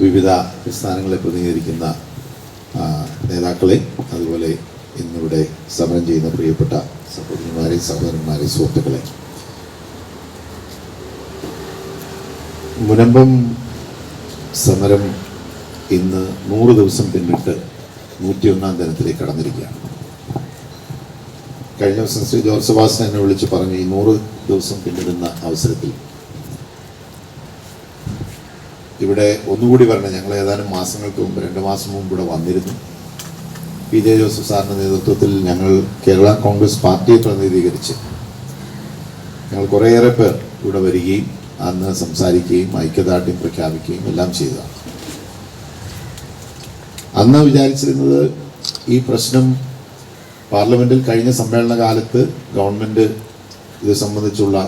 വിവിധ സ്ഥാനങ്ങളെ പ്രതിനിധീകരിക്കുന്ന നേതാക്കളെ, അതുപോലെ ഇന്നിവിടെ സമരം ചെയ്യുന്ന പ്രിയപ്പെട്ട സഹോദരിമാരെ, സഹോദരന്മാരെ, സുഹൃത്തുക്കളെ, മുനമ്പം സമരം ഇന്ന് 100 ദിവസം പിന്നിട്ട് 101-ാം ദിനത്തിലേക്ക് കടന്നിരിക്കുകയാണ്. കഴിഞ്ഞ ദിവസം ശ്രീ ജോർജ് സെബാസ്റ്റ്യൻ എന്നെ വിളിച്ച് പറഞ്ഞു, ഈ 100 ദിവസം പിന്നിടുന്ന അവസരത്തിൽ ഇവിടെ ഒന്നുകൂടി പറഞ്ഞു. ഞങ്ങൾ ഏതാനും മാസങ്ങൾക്ക് മുമ്പ്, 2 മാസം മുമ്പ് ഇവിടെ വന്നിരുന്നു. പി ജെ ജോസഫ് സാറിൻ്റെ നേതൃത്വത്തിൽ ഞങ്ങൾ കേരള കോൺഗ്രസ് പാർട്ടിയെ പ്രതിനിധീകരിച്ച് ഞങ്ങൾ കുറേയേറെ പേർ ഇവിടെ വരികയും അന്ന് സംസാരിക്കുകയും ഐക്യദാർഢ്യം പ്രഖ്യാപിക്കുകയും എല്ലാം ചെയ്തതാണ്. അന്ന് വിചാരിച്ചിരുന്നത് ഈ പ്രശ്നം പാർലമെൻറ്റിൽ കഴിഞ്ഞ സമ്മേളന കാലത്ത് ഗവൺമെൻറ് ഇത് സംബന്ധിച്ചുള്ള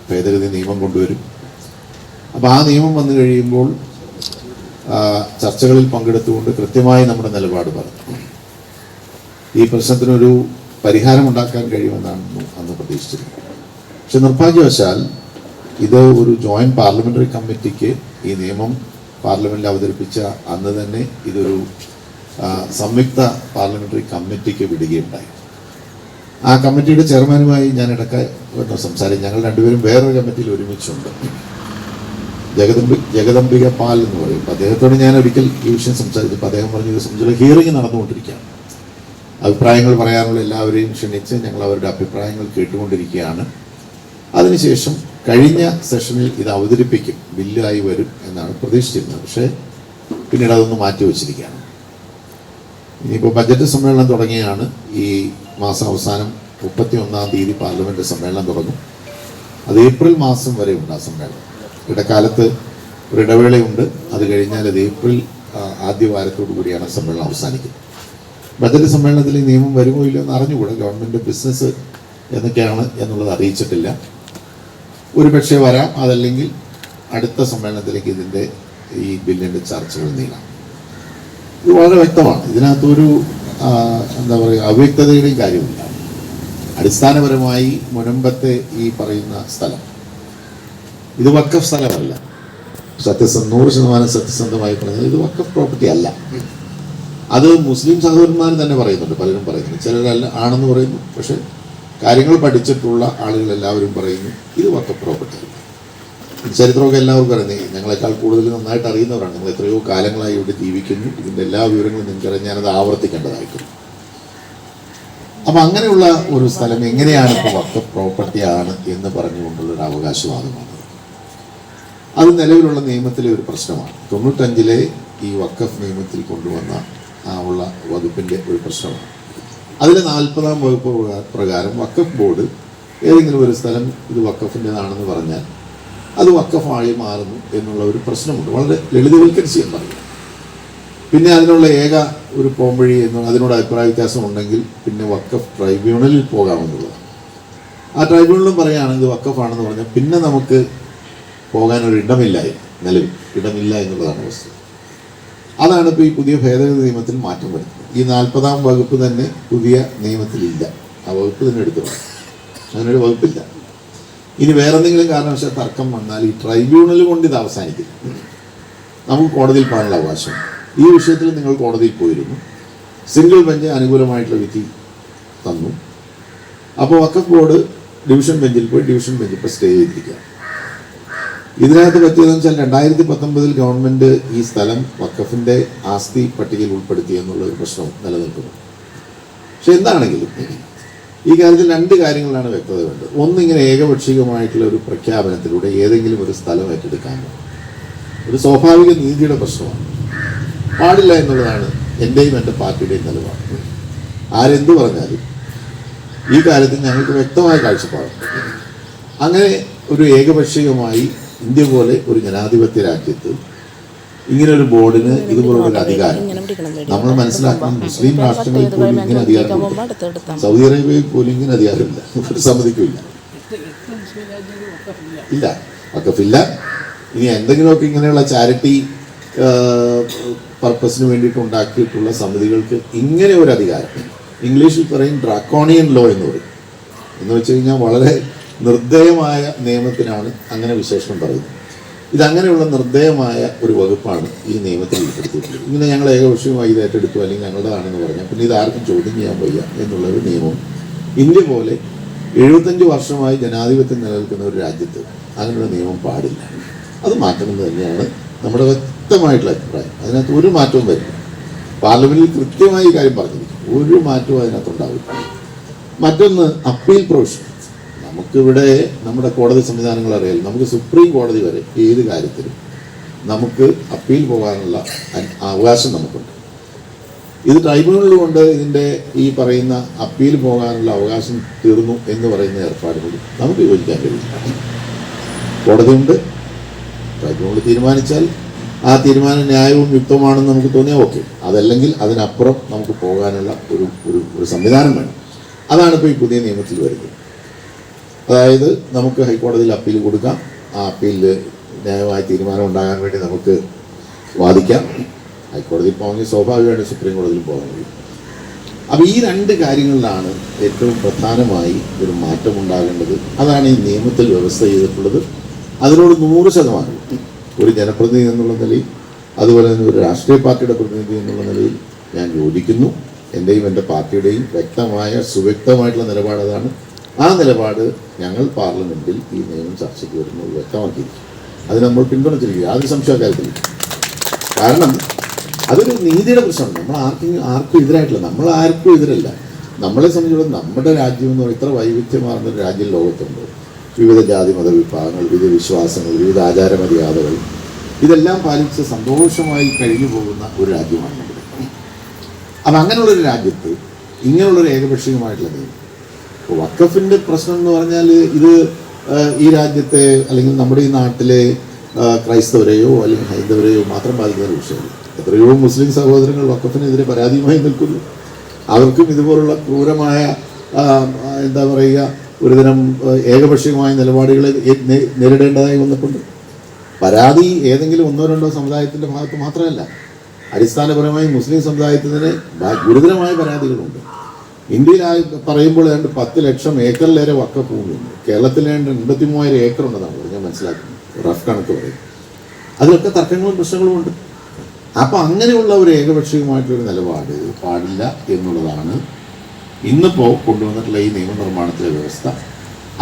ഭേദഗതി നിയമം കൊണ്ടുവരും. അപ്പോൾ ആ നിയമം വന്നു കഴിയുമ്പോൾ ചർച്ചകളിൽ പങ്കെടുത്തുകൊണ്ട് കൃത്യമായി നമ്മുടെ നിലപാട് പറഞ്ഞു ഈ പ്രശ്നത്തിനൊരു പരിഹാരമുണ്ടാക്കാൻ കഴിയുമെന്നാണ് അന്ന് പ്രതീക്ഷിച്ചിരുന്നത്. പക്ഷെ നിർഭാഗ്യവശാൽ ഇത് ഒരു ജോയിൻറ്റ് പാർലമെൻ്ററി കമ്മിറ്റിക്ക് ഈ നിയമം പാർലമെൻറ്റിൽ അവതരിപ്പിച്ച അന്ന് തന്നെ ഇതൊരു സംയുക്ത പാർലമെൻ്ററി കമ്മിറ്റിക്ക് വിടുകയുണ്ടായി. ആ കമ്മിറ്റിയുടെ ചെയർമാനുമായി ഞാൻ ഇടയ്ക്ക് സംസാരിച്ചു. ഞങ്ങൾ രണ്ടുപേരും വേറൊരു കമ്മിറ്റിയിൽ ഒരുമിച്ചുണ്ട്. ജഗദംബിക പാൽ എന്ന് പറയും. അദ്ദേഹത്തോട് ഞാൻ ഒരിക്കൽ ഈ വിഷയം സംസാരിച്ചപ്പോൾ അദ്ദേഹം പറഞ്ഞു, ഇത് സംബന്ധിച്ചുള്ള ഹിയറിംഗ് നടന്നുകൊണ്ടിരിക്കുകയാണ്, അഭിപ്രായങ്ങൾ പറയാനുള്ള എല്ലാവരെയും ക്ഷണിച്ച് ഞങ്ങൾ അവരുടെ അഭിപ്രായങ്ങൾ കേട്ടുകൊണ്ടിരിക്കുകയാണ്. അതിനുശേഷം കഴിഞ്ഞ സെഷനിൽ ഇത് അവതരിപ്പിക്കും, ബില്ലായി വരും എന്നാണ് പ്രതീക്ഷിച്ചിരുന്നത്. പക്ഷേ പിന്നീട് അതൊന്ന് മാറ്റിവെച്ചിരിക്കുകയാണ്. ഇനിയിപ്പോൾ ബജറ്റ് സമ്മേളനം തുടങ്ങിയാണ്. ഈ മാസം അവസാനം 31-ാം തീയതി പാർലമെൻറ്റ് സമ്മേളനം തുടങ്ങും. അത് ഏപ്രിൽ മാസം വരെ ഉണ്ട് ആ സമ്മേളനം. ഇടക്കാലത്ത് ഒരു ഇടവേളയുണ്ട്. അത് കഴിഞ്ഞാൽ അത് ഏപ്രിൽ ആദ്യ വാരത്തോടു കൂടിയാണ് സമ്മേളനം അവസാനിക്കുന്നത്. ബജറ്റ് സമ്മേളനത്തിൽ ഈ നിയമം വരുമോ ഇല്ലയോ എന്ന് അറിഞ്ഞുകൂടെ. ഗവൺമെൻറ് ബിസിനസ് എന്നൊക്കെയാണ് എന്നുള്ളത് അറിയിച്ചിട്ടില്ല. ഒരു പക്ഷേ വരാം, അതല്ലെങ്കിൽ അടുത്ത സമ്മേളനത്തിലേക്ക് ഇതിൻ്റെ ഈ ബില്ലിൻ്റെ ചർച്ചകൾ നീങ്ങാം. ഇത് വളരെ വ്യക്തമാണ്. ഇതിനകത്തൊരു എന്താ പറയുക, അവ്യക്തതയുടെയും കാര്യമില്ല. അടിസ്ഥാനപരമായി മുനമ്പത്തെ ഈ പറയുന്ന സ്ഥലം ഇത് വഖഫ് സ്ഥലമല്ല. 100% സത്യസന്ധമായി പറഞ്ഞത് ഇത് വഖഫ് പ്രോപ്പർട്ടി അല്ല. അത് മുസ്ലിം സഹോദരന്മാർ തന്നെ പറയുന്നുണ്ട്, പലരും പറയുന്നുണ്ട്. ചിലരല്ല ആണെന്ന് പറയുന്നു. പക്ഷെ കാര്യങ്ങൾ പഠിച്ചിട്ടുള്ള ആളുകൾ എല്ലാവരും പറയുന്നു ഇത് വഖഫ് പ്രോപ്പർട്ടി. ചരിത്രമൊക്കെ എല്ലാവർക്കും അറിയുന്നത്, ഞങ്ങളെക്കാൾ കൂടുതൽ നന്നായിട്ട് അറിയുന്നവരാണ്. നിങ്ങൾ എത്രയോ കാലങ്ങളായി ഇവിടെ ജീവിക്കുന്നു. ഇതിൻ്റെ എല്ലാ വിവരങ്ങളും നിങ്ങൾക്കറിയാം. ഞാനത് ആവർത്തിക്കേണ്ടതായിരിക്കും. അപ്പം അങ്ങനെയുള്ള ഒരു സ്ഥലം എങ്ങനെയാണ് ഇപ്പോൾ വഖഫ് പ്രോപ്പർട്ടിയാണ് എന്ന് പറഞ്ഞുകൊണ്ടുള്ളൊരു അവകാശവാദമാണ്. അത് നിലവിലുള്ള നിയമത്തിലെ ഒരു പ്രശ്നമാണ്. 95-ലെ ഈ വഖഫ് നിയമത്തിൽ കൊണ്ടുവന്ന ഉള്ള വകുപ്പിൻ്റെ ഒരു പ്രശ്നമാണ്. അതിലെ 40-ാം വകുപ്പ് പ്രകാരം വഖഫ് ബോർഡ് ഏതെങ്കിലും ഒരു സ്ഥലം ഇത് വഖഫിൻ്റെതാണെന്ന് പറഞ്ഞാൽ അത് വഖഫായി മാറുന്നു എന്നുള്ള ഒരു പ്രശ്നമുണ്ട്. വളരെ ലളിതവൽക്കരിച്ച് ഞാൻ പറയും. പിന്നെ അതിനുള്ള ഏക ഒരു പോംവഴി അതിനോട് അഭിപ്രായ വ്യത്യാസം ഉണ്ടെങ്കിൽ പിന്നെ വഖഫ് ട്രൈബ്യൂണലിൽ പോകാമെന്നുള്ളതാണ്. ആ ട്രൈബ്യൂണലും പറയുകയാണെങ്കിൽ ഇത് വഖഫാണെന്ന് പറഞ്ഞാൽ പിന്നെ നമുക്ക് പോകാനൊരു ഇടമില്ലായി, നിലവിൽ ഇടമില്ല എന്നുള്ളതാണ് വസ്തുത. അതാണ് ഇപ്പോൾ ഈ പുതിയ ഭേദഗതി നിയമത്തിൽ മാറ്റം വരുന്നത്. ഈ 40-ാം വകുപ്പ് തന്നെ പുതിയ നിയമത്തിലില്ല. ആ വകുപ്പ് തന്നെ എടുത്തു പോകാം. അങ്ങനൊരു വകുപ്പില്ല. ഇനി വേറെ എന്തെങ്കിലും കാരണവശാൽ തർക്കം വന്നാൽ ഈ ട്രൈബ്യൂണൽ കൊണ്ട് ഇത് അവസാനിക്കും. നമുക്ക് കോടതിയിൽ പോകാനുള്ള അവകാശം. ഈ വിഷയത്തിൽ നിങ്ങൾ കോടതിയിൽ പോയിരുന്നു. സിംഗിൾ ബെഞ്ച് അനുകൂലമായിട്ടുള്ള വിധി തന്നു. അപ്പോൾ വഖഫ് ബോർഡ് ഡിവിഷൻ ബെഞ്ചിൽ പോയി ഡിവിഷൻ ബെഞ്ച് ഇപ്പോൾ സ്റ്റേ ചെയ്തിരിക്കുക. ഇതിനകത്ത് പറ്റിയതെന്ന് വെച്ചാൽ 2019 ഗവൺമെൻറ് ഈ സ്ഥലം വഖഫിൻ്റെ ആസ്തി പട്ടികയിൽ ഉൾപ്പെടുത്തി എന്നുള്ള ഒരു പ്രശ്നം നിലനിൽക്കുന്നു. പക്ഷെ എന്താണെങ്കിലും ഈ കാര്യത്തിൽ 2 കാര്യങ്ങളാണ് വ്യക്തത വേണ്ടത്. ഒന്ന്, ഇങ്ങനെ ഏകപക്ഷീയമായിട്ടുള്ള ഒരു പ്രഖ്യാപനത്തിലൂടെ ഏതെങ്കിലും ഒരു സ്ഥലം ഏറ്റെടുക്കാമോ? ഒരു സ്വാഭാവിക നീതിയുടെ പ്രശ്നമാണ്. പാടില്ല എന്നുള്ളതാണ് എൻ്റെയും എൻ്റെ പാർട്ടിയുടെയും നിലപാട്. ആരെന്ത് പറഞ്ഞാലും ഈ കാര്യത്തിൽ ഞങ്ങൾക്ക് വ്യക്തമായ കാഴ്ചപ്പാടുണ്ട്. അങ്ങനെ ഒരു ഏകപക്ഷീയമായി ഇന്ത്യ പോലെ ഒരു ജനാധിപത്യ രാജ്യത്ത് ഇങ്ങനൊരു ബോർഡിന് ഇതുപോലുള്ളൊരു അധികാരം നമ്മൾ മനസ്സിലാക്കണം. മുസ്ലിം രാഷ്ട്രങ്ങളിൽ പോലും ഇങ്ങനെ അധികാരമില്ല. സൗദി അറേബ്യയിൽ പോലും ഇങ്ങനെ അധികാരമില്ല. ഒരു സമ്മതിക്കില്ല. ഇല്ല, വഖഫില്ല. ഇനി എന്തെങ്കിലുമൊക്കെ ഇങ്ങനെയുള്ള ചാരിറ്റി പർപ്പസിന് വേണ്ടിയിട്ട് ഉണ്ടാക്കിയിട്ടുള്ള സമിതികൾക്ക് ഇങ്ങനെ ഒരു അധികാരം, ഇംഗ്ലീഷിൽ പറയും ഡ്രാക്കോണിയൻ ലോ എന്ന് പറയും. എന്ന് വെച്ച് കഴിഞ്ഞാൽ വളരെ നിർദ്ദയമായ നിയമത്തിനാണ് അങ്ങനെ വിശേഷണം പറയുന്നത്. ഇതങ്ങനെയുള്ള നിർദ്ദയമായ ഒരു വകുപ്പാണ് ഈ നിയമത്തിൽ ഉൾപ്പെടുത്തിയിട്ടുള്ളത്. ഇങ്ങനെ ഞങ്ങൾ ഏകപക്ഷീയമായി ഇത് ഏറ്റെടുത്തു അല്ലെങ്കിൽ ഞങ്ങളുടേതാണെന്ന് പറഞ്ഞാൽ പിന്നെ ഇത് ആർക്കും ചോദ്യം ചെയ്യാൻ വയ്യ എന്നുള്ളൊരു നിയമം ഇന്ത്യ പോലെ 75 വർഷമായി ജനാധിപത്യം നിലനിൽക്കുന്ന ഒരു രാജ്യത്ത് അങ്ങനെയുള്ള നിയമം പാടില്ല. അത് മാറ്റണമെന്ന് തന്നെയാണ് നമ്മുടെ വ്യക്തമായിട്ടുള്ള അഭിപ്രായം. അതിനകത്ത് ഒരു മാറ്റവും വരില്ല. പാർലമെന്റിൽ കൃത്യമായി ഈ കാര്യം പറഞ്ഞിരിക്കും, ഒരു മാറ്റവും അതിനകത്തുണ്ടാവില്ല. മറ്റൊന്ന് അപ്പീൽ പ്രൊവിഷൻ. നമുക്കിവിടെ നമ്മുടെ കോടതി സംവിധാനങ്ങൾ അറിയാം. നമുക്ക് സുപ്രീം കോടതി വരെ ഏത് കാര്യത്തിലും നമുക്ക് അപ്പീൽ പോകാനുള്ള അവകാശം നമുക്കുണ്ട്. ഇത് ട്രൈബ്യൂണൽ കൊണ്ട് ഇതിൻ്റെ ഈ പറയുന്ന അപ്പീൽ പോകാനുള്ള അവകാശം തീർന്നു എന്ന് പറയുന്ന ഏർപ്പാടുകൾ നമുക്ക് യോജിക്കാൻ കഴിയില്ല. കോടതിയുണ്ട്, ട്രൈബ്യൂണൽ തീരുമാനിച്ചാൽ ആ തീരുമാനം ന്യായവും യുക്തമാണെന്ന് നമുക്ക് തോന്നിയാൽ ഓക്കെ. അതല്ലെങ്കിൽ അതിനപ്പുറം നമുക്ക് പോകാനുള്ള ഒരു സംവിധാനം വേണം. അതാണ് ഇപ്പോൾ ഈ പുതിയ നിയമത്തിൽ വരുന്നത്. അതായത് നമുക്ക് ഹൈക്കോടതിയിൽ അപ്പീൽ കൊടുക്കാം, ആ അപ്പീലിൽ ന്യായമായ തീരുമാനം ഉണ്ടാകാൻ വേണ്ടി നമുക്ക് വാദിക്കാം. ഹൈക്കോടതിയിൽ പോകണമെങ്കിൽ സ്വാഭാവികമായിട്ട് സുപ്രീം കോടതിയിൽ പോകാൻ കഴിയും. അപ്പോൾ ഈ രണ്ട് കാര്യങ്ങളിലാണ് ഏറ്റവും പ്രധാനമായി ഒരു മാറ്റം ഉണ്ടാകേണ്ടത്. അതാണ് ഈ നിയമത്തിൽ വ്യവസ്ഥ ചെയ്തിട്ടുള്ളത്. അതിനോട് 100% ഒരു ജനപ്രതിനിധി എന്നുള്ള നിലയിൽ, അതുപോലെ തന്നെ ഒരു രാഷ്ട്രീയ പാർട്ടിയുടെ പ്രതിനിധി എന്നുള്ള നിലയിൽ ഞാൻ യോജിക്കുന്നു. എൻ്റെയും എൻ്റെ പാർട്ടിയുടെയും വ്യക്തമായ സുവ്യക്തമായിട്ടുള്ള നിലപാട് അതാണ്. ആ നിലപാട് ഞങ്ങൾ പാർലമെൻറ്റിൽ ഈ നിയമം ചർച്ചയ്ക്ക് വരുന്നത് വ്യക്തമാക്കിയിരിക്കും. അത് നമ്മൾ പിന്തുണച്ചിരിക്കുക, യാതൊരു സംശയക്കാര്യത്തില്ല. കാരണം അതൊരു നീതിയുടെ പ്രശ്നമാണ്. നമ്മൾ ആർക്കും എതിരായിട്ടില്ല, നമ്മൾ ആർക്കും എതിരല്ല. നമ്മളെ സംബന്ധിച്ചിടത്തോളം നമ്മുടെ രാജ്യം എന്ന് പറയുന്നത് ഇത്ര വൈവിധ്യമാർന്നൊരു രാജ്യം ലോകത്തുണ്ട്. വിവിധ ജാതി മത വിഭാഗങ്ങൾ, വിവിധ വിശ്വാസങ്ങൾ, വിവിധ ആചാരമര്യാദകൾ, ഇതെല്ലാം പാലിച്ച് സന്തോഷമായി കഴിഞ്ഞു പോകുന്ന ഒരു രാജ്യമാണ് നമ്മുടെ. അപ്പം അങ്ങനെയുള്ളൊരു രാജ്യത്ത് ഇങ്ങനെയുള്ളൊരു ഏകപക്ഷീയമായിട്ടുള്ള നിയമം, ഇപ്പോൾ വഖഫിൻ്റെ പ്രശ്നം എന്ന് പറഞ്ഞാൽ ഇത് ഈ രാജ്യത്തെ അല്ലെങ്കിൽ നമ്മുടെ ഈ നാട്ടിലെ ക്രൈസ്തവരെയോ അല്ലെങ്കിൽ ഹൈന്ദവരെയോ മാത്രം ബാധിക്കുന്ന ഒരു വിഷയമാണ്. എത്രയോ മുസ്ലിം സഹോദരങ്ങൾ വഖഫിനെതിരെ പരാതിയുമായി നിൽക്കുന്നു. അവർക്കും ഇതുപോലുള്ള ക്രൂരമായ എന്താ പറയുക ഒരുതരം ഏകപക്ഷീയമായ നിലപാടുകളെ നേരിടേണ്ടതായി വന്നിട്ടുണ്ട്. പരാതി ഏതെങ്കിലും 1-2 സമുദായത്തിൻ്റെ ഭാഗത്ത് മാത്രമല്ല, അടിസ്ഥാനപരമായി മുസ്ലിം സമുദായത്തിന് ഗുരുതരമായ പരാതികളുണ്ട്. ഇന്ത്യയിൽ പറയുമ്പോൾ ഏതാണ്ട് 10 ലക്ഷം ഏക്കറിലേറെ വഖഫ് ഭൂമിയുണ്ട്. കേരളത്തിൽ ഏതാണ്ട് 83,000 ഏക്കർ ഉണ്ടെന്നാണ് ഞാൻ മനസ്സിലാക്കുന്നത്, റഫ് കണക്ക് പറയും. അതിലൊക്കെ തർക്കങ്ങളും പ്രശ്നങ്ങളും ഉണ്ട്. അപ്പം അങ്ങനെയുള്ള ഒരു ഏകപക്ഷീയമായിട്ടൊരു നിലപാട് പാടില്ല എന്നുള്ളതാണ് ഇന്നിപ്പോൾ കൊണ്ടുവന്നിട്ടുള്ള ഈ നിയമനിർമ്മാണത്തിലെ വ്യവസ്ഥ.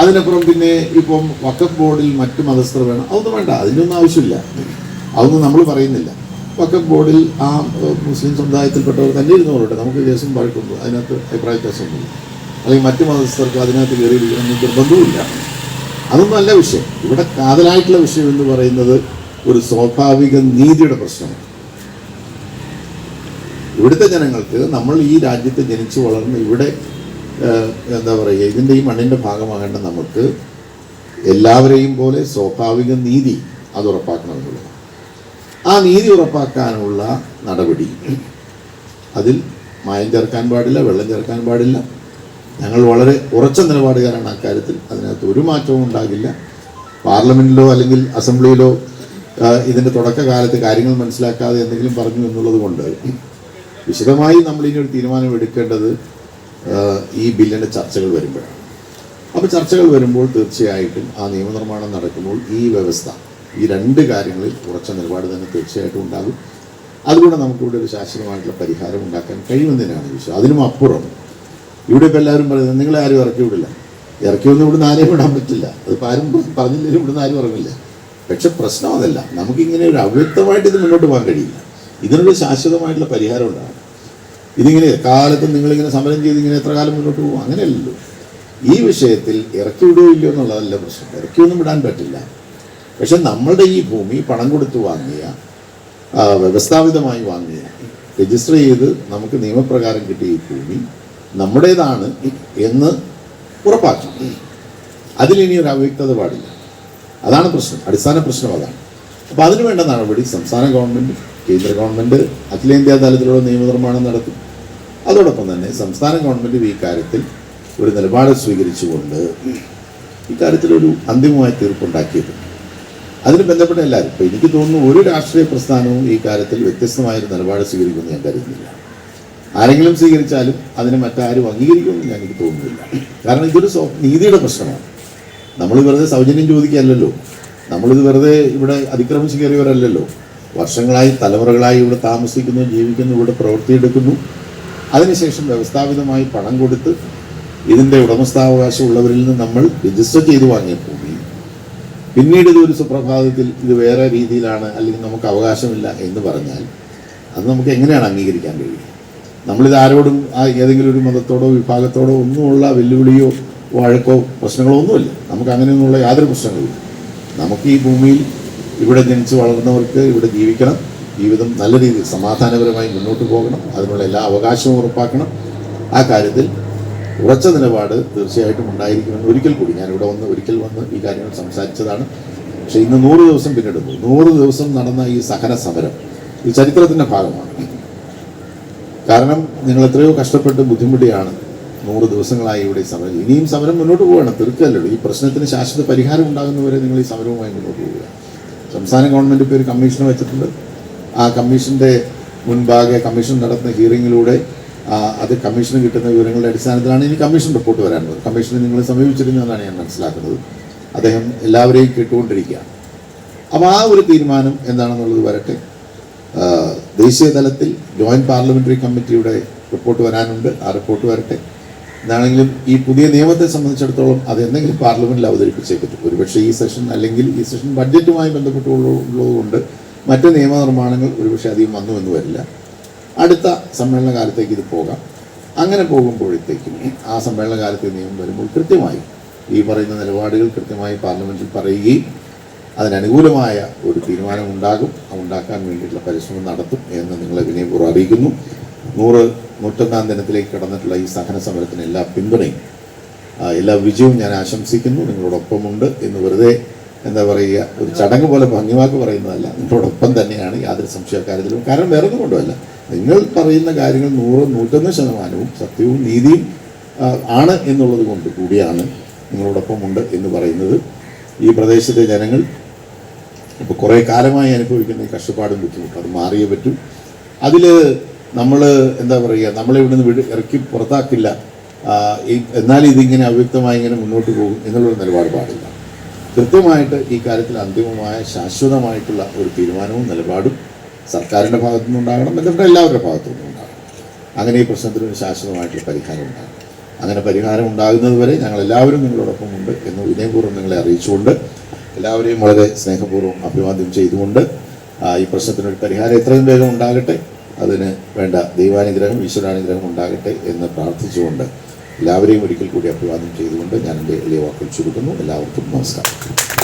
അതിനപ്പുറം പിന്നെ ഇപ്പം വഖഫ് ബോർഡിൽ മറ്റ് മതസ്ഥർ വേണം, അതൊന്നും വേണ്ട, അതിൻ്റെയൊന്നും ആവശ്യമില്ല. അതൊന്നും നമ്മൾ പറയുന്നില്ല. വഖഫ് ബോർഡിൽ ആ മുസ്ലിം സമുദായത്തിൽപ്പെട്ടവർ തന്നെ ഇരുന്നവരോട്ടെ, നമുക്ക് കേസും വഴക്കുണ്ട്, അതിനകത്ത് അഭിപ്രായ വ്യത്യാസമൊന്നുമില്ല. അല്ലെങ്കിൽ മറ്റ് മതസ്ഥർക്ക് അതിനകത്ത് കയറിയിരിക്കണമെന്ന് നിർബന്ധവുമില്ല. അതൊന്നും അല്ല വിഷയം. ഇവിടെ കാതലായിട്ടുള്ള വിഷയം എന്ന് പറയുന്നത് ഒരു സ്വാഭാവിക നീതിയുടെ പ്രശ്നമാണ്. ഇവിടുത്തെ ജനങ്ങൾക്ക്, നമ്മൾ ഈ രാജ്യത്ത് ജനിച്ചു വളർന്ന് ഇവിടെ എന്താ പറയുക, ഇതിൻ്റെ ഈ മണ്ണിൻ്റെ ഭാഗമാകേണ്ട നമുക്ക് എല്ലാവരെയും പോലെ സ്വാഭാവിക നീതി അത് ഉറപ്പാക്കണമെന്നുള്ളതാണ്. ആ നീതി ഉറപ്പാക്കാനുള്ള നടപടി, അതിൽ മായം ചേർക്കാൻ പാടില്ല, വെള്ളം ചേർക്കാൻ പാടില്ല. ഞങ്ങൾ വളരെ ഉറച്ച നിലപാടുകാരാണ് അക്കാര്യത്തിൽ. അതിനകത്ത് ഒരു മാറ്റവും ഉണ്ടാകില്ല. പാർലമെൻറ്റിലോ അല്ലെങ്കിൽ അസംബ്ലിയിലോ ഇതിൻ്റെ തുടക്കകാലത്ത് കാര്യങ്ങൾ മനസ്സിലാക്കാതെ എന്തെങ്കിലും പറഞ്ഞു എന്നുള്ളത് കൊണ്ട് വിശദമായി നമ്മൾ ഇനി ഒരു തീരുമാനം എടുക്കേണ്ടത് ഈ ബില്ലിൻ്റെ ചർച്ചകൾ വരുമ്പോഴാണ്. അപ്പോൾ ചർച്ചകൾ വരുമ്പോൾ തീർച്ചയായിട്ടും ആ നിയമനിർമ്മാണം നടക്കുമ്പോൾ ഈ വ്യവസ്ഥ, ഈ രണ്ട് കാര്യങ്ങളിൽ ഉറച്ച നിലപാട് തന്നെ തീർച്ചയായിട്ടും ഉണ്ടാകും. അതുകൊണ്ട് നമുക്കിവിടെ ഒരു ശാശ്വതമായിട്ടുള്ള പരിഹാരം ഉണ്ടാക്കാൻ കഴിയുമെന്നതിനാണ് വിഷയം. അതിനും അപ്പുറം ഇവിടെ ഇപ്പോൾ എല്ലാവരും പറയുന്നത് നിങ്ങളെ ആരും ഇറക്കി വിടില്ല, ഇറക്കിയൊന്നും ഇവിടുന്ന് ആരെയും വിടാൻ പറ്റില്ല, അതിപ്പോൾ ആരും പറഞ്ഞില്ലെങ്കിലും ഇവിടുന്ന് ആരും ഇറങ്ങില്ല. പക്ഷെ പ്രശ്നം അതല്ല, നമുക്കിങ്ങനെ ഒരു അവ്യക്തമായിട്ട് ഇത് മുന്നോട്ട് പോകാൻ കഴിയില്ല. ഇതിനൊരു ശാശ്വതമായിട്ടുള്ള പരിഹാരം ഉണ്ടാകും. ഇതിങ്ങനെ കാലത്തും നിങ്ങളിങ്ങനെ സമരം ചെയ്ത് ഇങ്ങനെ എത്ര കാലം മുന്നോട്ട് പോകും, അങ്ങനെയല്ലല്ലോ. ഈ വിഷയത്തിൽ ഇറക്കി വിടുകയോ ഇല്ലയോ എന്നുള്ളതല്ല പ്രശ്നം. ഇറക്കിയൊന്നും വിടാൻ പറ്റില്ല. പക്ഷെ നമ്മളുടെ ഈ ഭൂമി പണം കൊടുത്ത് വാങ്ങിയ, വ്യവസ്ഥാപിതമായി വാങ്ങിയ, രജിസ്റ്റർ ചെയ്ത് നമുക്ക് നിയമപ്രകാരം കിട്ടിയ ഈ ഭൂമി നമ്മുടേതാണ് എന്ന് ഉറപ്പാക്കണം. അതിലിനി ഒരു അവ്യക്തത പാടില്ല. അതാണ് പ്രശ്നം, അടിസ്ഥാന പ്രശ്നം അതാണ്. അപ്പോൾ അതിനു വേണ്ട നടപടി സംസ്ഥാന ഗവൺമെൻറ്, കേന്ദ്ര ഗവൺമെൻറ് അഖിലേന്ത്യാ തലത്തിലുള്ള നിയമനിർമ്മാണം നടത്തും. അതോടൊപ്പം തന്നെ സംസ്ഥാന ഗവൺമെൻറ് ഈ കാര്യത്തിൽ ഒരു നിലപാട് സ്വീകരിച്ചുകൊണ്ട് ഇക്കാര്യത്തിലൊരു അന്തിമമായ തീർപ്പുണ്ടാക്കിയത്. അതിന് ബന്ധപ്പെട്ട എല്ലാവരും, ഇപ്പോൾ എനിക്ക് തോന്നുന്നു ഒരു രാഷ്ട്രീയ പ്രസ്ഥാനവും ഈ കാര്യത്തിൽ വ്യത്യസ്തമായൊരു നിലപാട് സ്വീകരിക്കുമെന്ന് ഞാൻ കരുതുന്നില്ല. ആരെങ്കിലും സ്വീകരിച്ചാലും അതിനെ മറ്റാരും അംഗീകരിക്കുമെന്ന് എനിക്ക് തോന്നുന്നില്ല. കാരണം ഇതൊരു നീതിയുടെ പ്രശ്നമാണ്. നമ്മൾ വെറുതെ സൗജന്യം ചോദിക്കുകയല്ലല്ലോ. നമ്മളിത് വെറുതെ ഇവിടെ അതിക്രമിച്ച് കയറിയവരല്ലല്ലോ. വർഷങ്ങളായി തലമുറകളായി ഇവിടെ താമസിക്കുന്നു, ജീവിക്കുന്നു, ഇവിടെ പ്രവൃത്തിയെടുക്കുന്നു. അതിനുശേഷം വ്യവസ്ഥാപിതമായി പണം കൊടുത്ത് ഇതിൻ്റെ ഉടമസ്ഥാവകാശം ഉള്ളവരിൽ നിന്ന് നമ്മൾ രജിസ്റ്റർ ചെയ്ത് വാങ്ങിയ ഭൂമി പിന്നീട് ഇതൊരു സുപ്രഭാതത്തിൽ ഇത് വേറെ രീതിയിലാണ് അല്ലെങ്കിൽ നമുക്ക് അവകാശമില്ല എന്ന് പറഞ്ഞാൽ അത് നമുക്ക് എങ്ങനെയാണ് അംഗീകരിക്കാൻ കഴിയുക? നമ്മളിത് ആരോടും ഏതെങ്കിലും ഒരു മതത്തോടോ വിഭാഗത്തോടോ ഒന്നുമുള്ള വെല്ലുവിളിയോ വഴക്കോ പ്രശ്നങ്ങളോ ഒന്നുമില്ല. നമുക്ക് അങ്ങനെയൊന്നുള്ള യാതൊരു പ്രശ്നങ്ങളുമില്ല. നമുക്ക് ഈ ഭൂമിയിൽ ഇവിടെ ജനിച്ച് വളർന്നവർക്ക് ഇവിടെ ജീവിക്കണം, ജീവിതം നല്ല രീതിയിൽ സമാധാനപരമായി മുന്നോട്ട് പോകണം, അതിനുള്ള എല്ലാ അവകാശവും ഉറപ്പാക്കണം. ആ കാര്യത്തിൽ ഉറച്ച നിലപാട് തീർച്ചയായിട്ടും ഉണ്ടായിരിക്കുമെന്ന് ഒരിക്കൽ വന്ന് ഈ കാര്യങ്ങൾ സംസാരിച്ചതാണ്. പക്ഷേ ഇന്ന് 100 ദിവസം പിന്നിടുന്നു. 100 ദിവസം നടന്ന ഈ സഹന സമരം ഈ ചരിത്രത്തിൻ്റെ ഭാഗമാണ്. കാരണം നിങ്ങൾ എത്രയോ കഷ്ടപ്പെട്ട് ബുദ്ധിമുട്ടിയാണ് 100 ദിവസങ്ങളായി ഇവിടെ ഈ സമരം. ഇനിയും സമരം മുന്നോട്ട് പോവുകയാണ്, തീർക്കല്ലോ. ഈ പ്രശ്നത്തിന് ശാശ്വത പരിഹാരം ഉണ്ടാകുന്നവരെ നിങ്ങൾ ഈ സമരവുമായി മുന്നോട്ട് പോവുക. സംസ്ഥാന ഗവൺമെൻറ് ഇപ്പോൾ ഒരു കമ്മീഷനെ വെച്ചിട്ടുണ്ട്. ആ കമ്മീഷൻ്റെ മുൻപാകെ കമ്മീഷൻ നടത്തുന്ന ഹിയറിങ്ങിലൂടെ അത് കമ്മീഷന് കിട്ടുന്ന വിവരങ്ങളുടെ അടിസ്ഥാനത്തിലാണ് ഇനി കമ്മീഷൻ റിപ്പോർട്ട് വരാനുള്ളത്. കമ്മീഷനെ നിങ്ങൾ സമീപിച്ചിരുന്നതെന്നാണ് ഞാൻ മനസ്സിലാക്കുന്നത്. അദ്ദേഹം എല്ലാവരെയും കേട്ടുകൊണ്ടിരിക്കുകയാണ്. അപ്പോൾ ആ ഒരു തീരുമാനം എന്താണെന്നുള്ളത് വരട്ടെ. ദേശീയ തലത്തിൽ ജോയിൻറ്റ് പാർലമെൻ്ററി കമ്മിറ്റിയുടെ റിപ്പോർട്ട് വരാനുണ്ട്. ആ റിപ്പോർട്ട് വരട്ടെ. എന്താണെങ്കിലും ഈ പുതിയ നിയമത്തെ സംബന്ധിച്ചിടത്തോളം അത് എന്തെങ്കിലും പാർലമെൻറ്റിൽ അവതരിപ്പിച്ചേ പറ്റും. ഒരുപക്ഷെ ഈ സെഷൻ അല്ലെങ്കിൽ ഈ സെഷൻ ബഡ്ജറ്റുമായി ബന്ധപ്പെട്ടുള്ളതുകൊണ്ട് മറ്റ് നിയമനിർമ്മാണങ്ങൾ ഒരുപക്ഷെ അധികം വന്നു എന്ന് വരില്ല. അടുത്ത സമ്മേളന കാലത്തേക്ക് ഇത് പോകാം. അങ്ങനെ പോകുമ്പോഴത്തേക്കും ആ സമ്മേളന കാലത്തെ നിയമം വരുമ്പോൾ കൃത്യമായി ഈ പറയുന്ന നിലപാടുകൾ കൃത്യമായി പാർലമെൻറ്റിൽ പറയുകയും അതിനനുകൂലമായ ഒരു തീരുമാനം ഉണ്ടാക്കാൻ വേണ്ടിയിട്ടുള്ള പരിശ്രമം നടത്തും എന്ന് നിങ്ങളെ വിനയപൂർവ്വം അറിയിക്കുന്നു. 101ാം ദിനത്തിലേക്ക് കടന്നിട്ടുള്ള ഈ സഹന സമരത്തിന് എല്ലാ പിന്തുണയും എല്ലാ വിജയവും ഞാൻ ആശംസിക്കുന്നു. നിങ്ങളോടൊപ്പമുണ്ട് എന്ന് വെറുതെ എന്താ പറയുക, ഒരു ചടങ്ങ് പോലെ ഭംഗിവാക്ക് പറയുന്നതല്ല. നിങ്ങളോടൊപ്പം തന്നെയാണ്, യാതൊരു സംശയക്കാര്യത്തിലും. കാരണം വേറെ ഒന്നും കൊണ്ടുമല്ല, നിങ്ങൾ പറയുന്ന കാര്യങ്ങൾ 101% സത്യവും നീതിയും ആണ് എന്നുള്ളത് കൊണ്ട് കൂടിയാണ് നിങ്ങളോടൊപ്പമുണ്ട് എന്ന് പറയുന്നത്. ഈ പ്രദേശത്തെ ജനങ്ങൾ ഇപ്പോൾ കുറേ കാലമായി അനുഭവിക്കുന്ന ഈ കഷ്ടപ്പാടും ബുദ്ധിമുട്ടും അത് മാറിയേ പറ്റൂ. അതിൽ നമ്മൾ എന്താ പറയുക, നമ്മളെ ഇവിടുന്ന് ഇറക്കി പുറത്താക്കില്ല, എന്നാൽ ഇതിങ്ങനെ അവ്യക്തമായി ഇങ്ങനെ മുന്നോട്ട് പോകും എന്നുള്ളൊരു നിലപാട് പാടില്ല. കൃത്യമായിട്ട് ഈ കാര്യത്തിൽ അന്തിമമായ ശാശ്വതമായിട്ടുള്ള ഒരു തീരുമാനവും നിലപാടും സർക്കാരിൻ്റെ ഭാഗത്തു നിന്നുണ്ടാകണം, ബന്ധപ്പെട്ട എല്ലാവരുടെ ഭാഗത്തു നിന്നുണ്ടാകണം. അങ്ങനെ ഈ പ്രശ്നത്തിനൊരു ശാശ്വതമായിട്ടുള്ള പരിഹാരം ഉണ്ടാകണം. അങ്ങനെ പരിഹാരം ഉണ്ടാകുന്നത് വരെ ഞങ്ങളെല്ലാവരും നിങ്ങളോടൊപ്പമുണ്ട് എന്ന് വിനയപൂർവ്വം നിങ്ങളെ അറിയിച്ചുകൊണ്ട് എല്ലാവരെയും വളരെ സ്നേഹപൂർവ്വം അഭിവാദ്യം ചെയ്തുകൊണ്ട് ഈ പ്രശ്നത്തിനൊരു പരിഹാരം എത്രയും വേഗം ഉണ്ടാകട്ടെ, അതിന് വേണ്ട ദൈവാനുഗ്രഹം ഈശ്വരാനുഗ്രഹം ഉണ്ടാകട്ടെ എന്ന് പ്രാർത്ഥിച്ചുകൊണ്ട് എല്ലാവരെയും ഒരിക്കൽ കൂടി അഭിവാദ്യം ചെയ്തുകൊണ്ട് ഞാൻ എൻ്റെ എളിയ വാക്കുകൾ ചുരുക്കുന്നു. എല്ലാവർക്കും നമസ്കാരം.